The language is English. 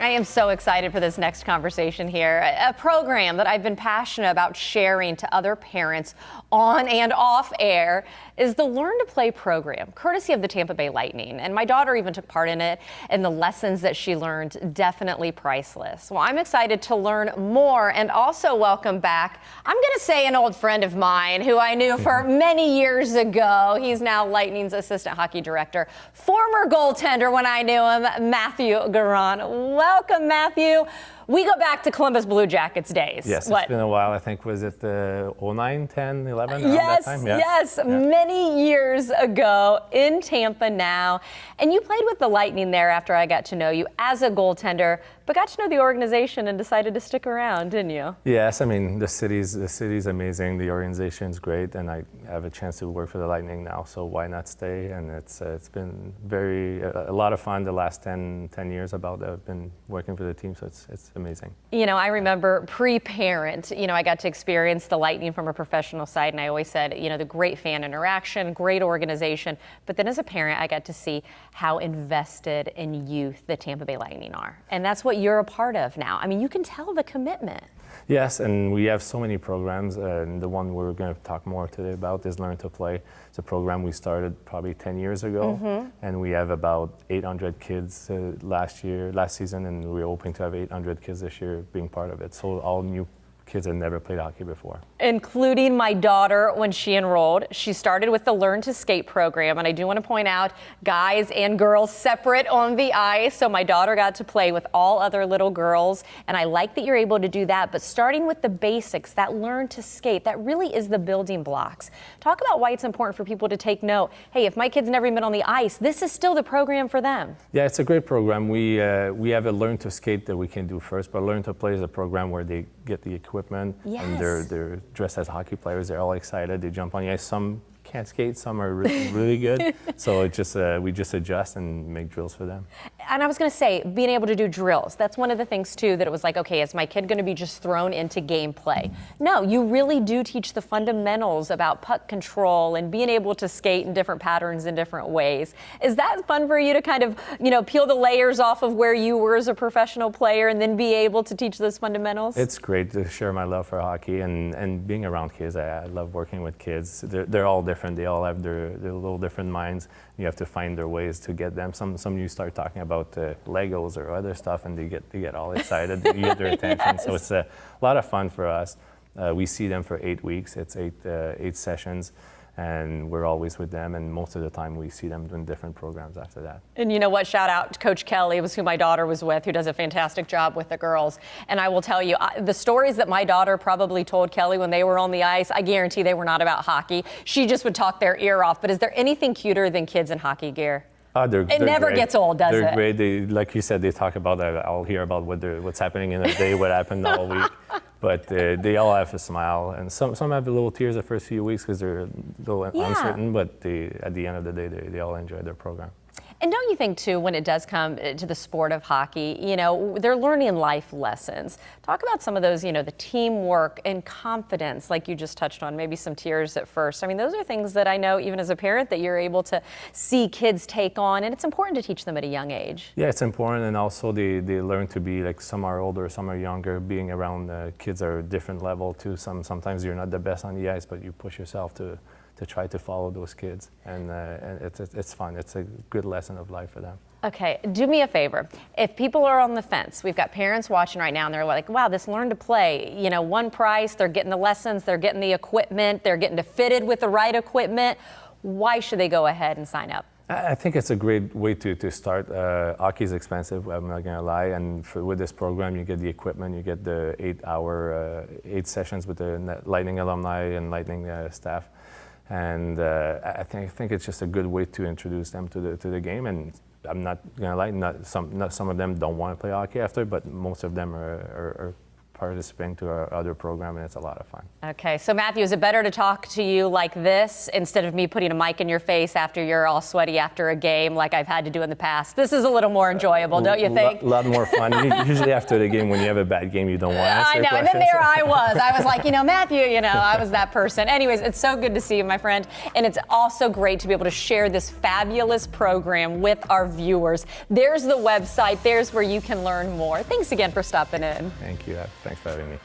I am so excited for this next conversation here. A program that I've been passionate about sharing to other parents on and off air is the Learn to Play program, courtesy of the Tampa Bay Lightning. And my daughter even took part in it, and the lessons that she learned, definitely priceless. Well, I'm excited to learn more and also welcome back, I'm going to say, an old friend of mine who I knew for many years ago. He's now Lightning's assistant hockey director, former goaltender when I knew him, Mathieu Garon. Welcome, Mathieu. We go back to Columbus Blue Jackets days. Yes, it's been a while. I think, was it 09, 10, 11? Yes, that time? yes. Many years ago in Tampa now. And you played with the Lightning there after I got to know you as a goaltender, but got to know the organization and decided to stick around, didn't you? Yes, I mean, the city's amazing. The organization's great, and I have a chance to work for the Lightning now, so why not stay? And it's been a lot of fun the last 10 years I've been working for the team, so it's amazing. You know, I remember pre-parent, I got to experience the Lightning from a professional side, and I always said, the great fan interaction, great organization, but then as a parent, I got to see how invested in youth the Tampa Bay Lightning are. And that's what you're a part of now. I mean, you can tell the commitment. Yes, and we have so many programs, and the one we're going to talk more today about is Learn to Play. It's a program we started probably 10 years ago, and we have about 800 kids last season, and we're hoping to have 800 kids this year being part of it. So all new kids that never played hockey before. Including my daughter when she enrolled. She started with the Learn to Skate program, and I do want to point out guys and girls separate on the ice, so my daughter got to play with all other little girls, and I like that you're able to do that, but starting with the basics, that Learn to Skate, that really is the building blocks. Talk about why it's important for people to take note. Hey, if my kid's never been on the ice, this is still the program for them. Yeah, it's a great program. We have a Learn to Skate that we can do first, but Learn to Play is a program where they get the equipment, and they're dressed as hockey players. They're all excited. They jump on the ice. Some can't skate, some are really good. So we just adjust and make drills for them. And I was going to say, being able to do drills, that's one of the things too that it was like, okay, is my kid going to be just thrown into gameplay? No, you really do teach the fundamentals about puck control and being able to skate in different patterns in different ways. Is that fun for you to kind of, peel the layers off of where you were as a professional player and then be able to teach those fundamentals? It's great to share my love for hockey and being around kids. I love working with kids. They're all different. They all have their little different minds. You have to find their ways to get them. Some you start talking about Legos or other stuff, and they get all excited. You get their attention. So it's a lot of fun for us. We see them for 8 weeks. It's eight sessions, and we're always with them. And most of the time, we see them doing different programs after that. And you know what? Shout out to Coach Kelly, was who my daughter was with, who does a fantastic job with the girls. And I will tell you, the stories that my daughter probably told Kelly when they were on the ice, I guarantee they were not about hockey. She just would talk their ear off. But is there anything cuter than kids in hockey gear? They're never great. Gets old, does it? They're great. They, like you said, they talk about. I'll hear about what's happening in a day, what happened all week. But they all have a smile, and some have a little tears the first few weeks because they're a little uncertain. But at the end of the day, they all enjoy their program. And don't you think, too, when it does come to the sport of hockey, they're learning life lessons. Talk about some of those, the teamwork and confidence, like you just touched on, maybe some tears at first. I mean, those are things that I know, even as a parent, that you're able to see kids take on, and it's important to teach them at a young age. Yeah, it's important, and also they learn to be, like, some are older, some are younger. Being around kids are a different level, too. Sometimes you're not the best on the ice, but you push yourself to try to follow those kids, and it's fun. It's a good lesson of life for them. Okay, do me a favor. If people are on the fence, we've got parents watching right now, and they're like, wow, this Learn to Play, one price, they're getting the lessons, they're getting the equipment, they're getting fitted with the right equipment. Why should they go ahead and sign up? I think it's a great way to start. Hockey is expensive, I'm not gonna lie, and with this program you get the equipment, you get the 8 sessions with the Lightning alumni and Lightning staff. And I think it's just a good way to introduce them to the game. And I'm not gonna lie, some of them don't want to play hockey after, but most of them are participating to our other program, and it's a lot of fun. Okay, so Matthew, is it better to talk to you like this instead of me putting a mic in your face after you're all sweaty after a game like I've had to do in the past? This is a little more enjoyable, don't you think? A lot more fun. Usually after the game, when you have a bad game, you don't want to answer I know, questions. and then there I was like, Matthew, I was that person. Anyways, it's so good to see you, my friend, and it's also great to be able to share this fabulous program with our viewers. There's the website. There's where you can learn more. Thanks again for stopping in. Thank you. Thanks for having me.